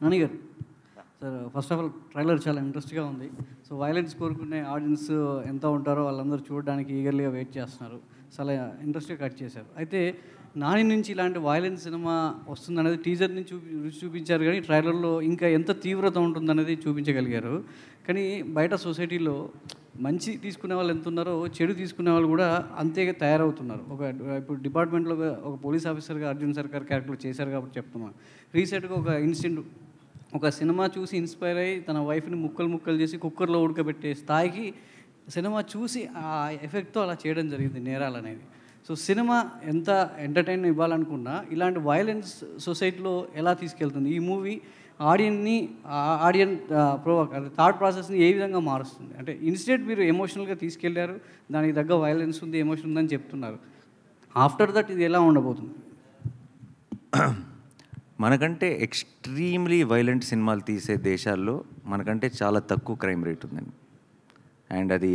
నాని గారు sir, first of all trailer చాలా ఇంట్రెస్ట్గా ఉంది. సో వైలెన్స్ కోరుకునే ఆడియన్స్ ఎంత ఉంటారో వాళ్ళందరూ చూడడానికి ఈగర్లీగా వెయిట్ చేస్తున్నారు. చాలా ఇంట్రెస్ట్గా కట్ చేశారు. అయితే నాని నుంచి ఇలాంటి వైలెన్స్ సినిమా వస్తుందనేది టీజర్ నుంచి రుచి చూపించారు, కానీ ట్రైలర్లో ఇంకా ఎంత తీవ్రత ఉంటుందనేది చూపించగలిగారు. కానీ బయట సొసైటీలో మంచి తీసుకునే వాళ్ళు ఎంత ఉన్నారో చెడు తీసుకునే వాళ్ళు కూడా అంతే తయారవుతున్నారు. ఇప్పుడు డిపార్ట్మెంట్లో ఒక పోలీస్ ఆఫీసర్గా అర్జున్ సర్కార్ క్యారెక్టర్ చేశారు కాబట్టి చెప్తున్నాను. రీసెంట్గా ఒక ఇన్సిడెంట్, ఒక సినిమా చూసి ఇన్స్పైర్ అయ్యి తన వైఫ్ని ముక్కలు ముక్కలు చేసి కుక్కర్లో ఉడకబెట్టే స్థాయికి సినిమా చూసి ఆ ఎఫెక్ట్తో అలా చేయడం జరిగింది నేరాలు అనేది. సో సినిమా ఎంత ఎంటర్టైన్ ఇవ్వాలనుకున్నా ఇలాంటి వైలెన్స్ సొసైటీలో ఎలా తీసుకెళ్తుంది ఈ మూవీ ఆడియన్ అంటే థాట్ ప్రాసెస్ని ఏ విధంగా మారుస్తుంది? అంటే ఇన్స్టెంట్ మీరు ఎమోషనల్గా తీసుకెళ్లారు, దానికి తగ్గ వైలెన్స్ ఉంది, ఎమోషన్ ఉందని చెప్తున్నారు. ఆఫ్టర్ దట్ ఇది ఎలా ఉండబోతుంది? మనకంటే ఎక్స్ట్రీమ్లీ వైలెంట్ సినిమాలు తీసే దేశాల్లో మనకంటే చాలా తక్కువ క్రైమ్ రేట్ ఉందండి. అండ్ అది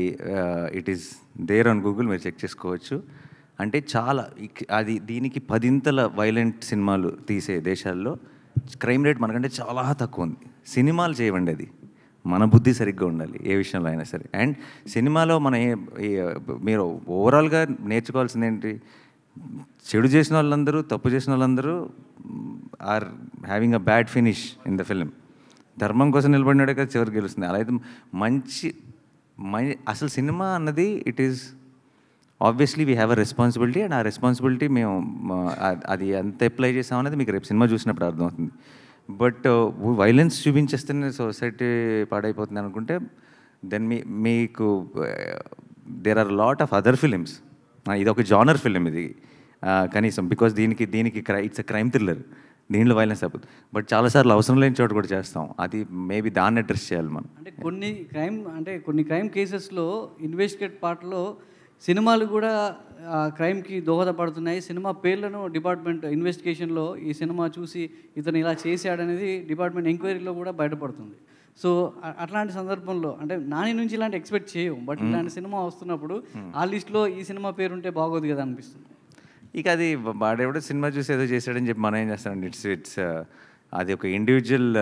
it is there on Google, మీరు చెక్ చేసుకోవచ్చు. అంటే చాలా అది దీనికి 10 వైలెంట్ సినిమాలు తీసే దేశాల్లో క్రైమ్ రేట్ మనకంటే చాలా తక్కువ ఉంది. సినిమాలు చేయవండి, అది మన బుద్ధి సరిగ్గా ఉండాలి ఏ విషయంలో అయినా సరే. అండ్ సినిమాలో మీరు ఓవరాల్గా నేర్చుకోవాల్సింది ఏంటి, చెడు చేసిన వాళ్ళందరూ, తప్పు చేసిన వాళ్ళందరూ are having a bad finish in the film. ధర్మం కోసం నిలబడినాడే కదా చివరికి గెలుస్తుంది. అలా అయితే అసలు సినిమా అన్నది it is obviously we have a responsibility. And ఆ రెస్పాన్సిబిలిటీ మేము అది ఎంత అప్లై చేసామనేది మీకు రేపు సినిమా చూసినప్పుడు అర్థమవుతుంది. బట్ వైలెన్స్ చూపించేస్తేనే సొసైటీ పాడైపోతుంది అనుకుంటే దెన్ మీకు there are lot of other films. ఇది ఒక జానర్ ఫిలిం ఇది కనీసం, బికాస్ దీనికి ఇట్స్ అ క్రైమ్ థ్రిల్లర్, దీంట్లో వైలెన్స్ తప్పదు. బట్ చాలాసార్లు అవసరం లేని చోటు కూడా చేస్తాం. అది మేబీ దాన్ని అడ్రస్ చేయాలి మనం. అంటే కొన్ని క్రైమ్ కేసెస్లో ఇన్వెస్టిగేట్ పార్ట్లో సినిమాలు కూడా క్రైమ్కి దోహదపడుతున్నాయి. సినిమా పేర్లను డిపార్ట్మెంట్ ఇన్వెస్టిగేషన్లో ఈ సినిమా చూసి ఇతను ఇలా చేశాడనేది డిపార్ట్మెంట్ ఎంక్వైరీలో కూడా బయటపడుతుంది. సో అట్లాంటి సందర్భంలో అంటే నాని నుంచి ఇలాంటి ఎక్స్పెక్ట్ చేయము, బట్ ఇలాంటి సినిమా వస్తున్నప్పుడు ఆ లిస్ట్లో ఈ సినిమా పేరుంటే బాగోదు కదా అనిపిస్తుంది. ఇక అది వాడెవడో సినిమా చూసి ఏదో చేశాడని చెప్పి మనం ఏం చేస్తామండి. ఇట్స్ అది ఒక ఇండివిజువల్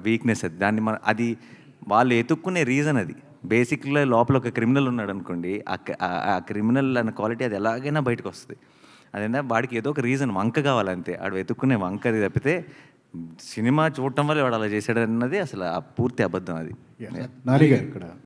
వీక్నెస్. అది అది వాళ్ళు ఎతుక్కునే రీజన్. అది బేసిక్గా లోపల ఒక క్రిమినల్ ఉన్నాడు అనుకోండి, ఆ క్రిమినల్ అన్న క్వాలిటీ అది ఎలాగైనా బయటకు వస్తుంది. అదేంటే వాడికి ఏదో ఒక రీజన్, వంక కావాలంతే. వాడు వెతుక్కునే వంక అది తప్పితే సినిమా చూడటం వల్ల వాడు అలా చేశాడు అన్నది అసలు ఆ పూర్తి అబద్ధం. అది నాని గారు ఇక్కడ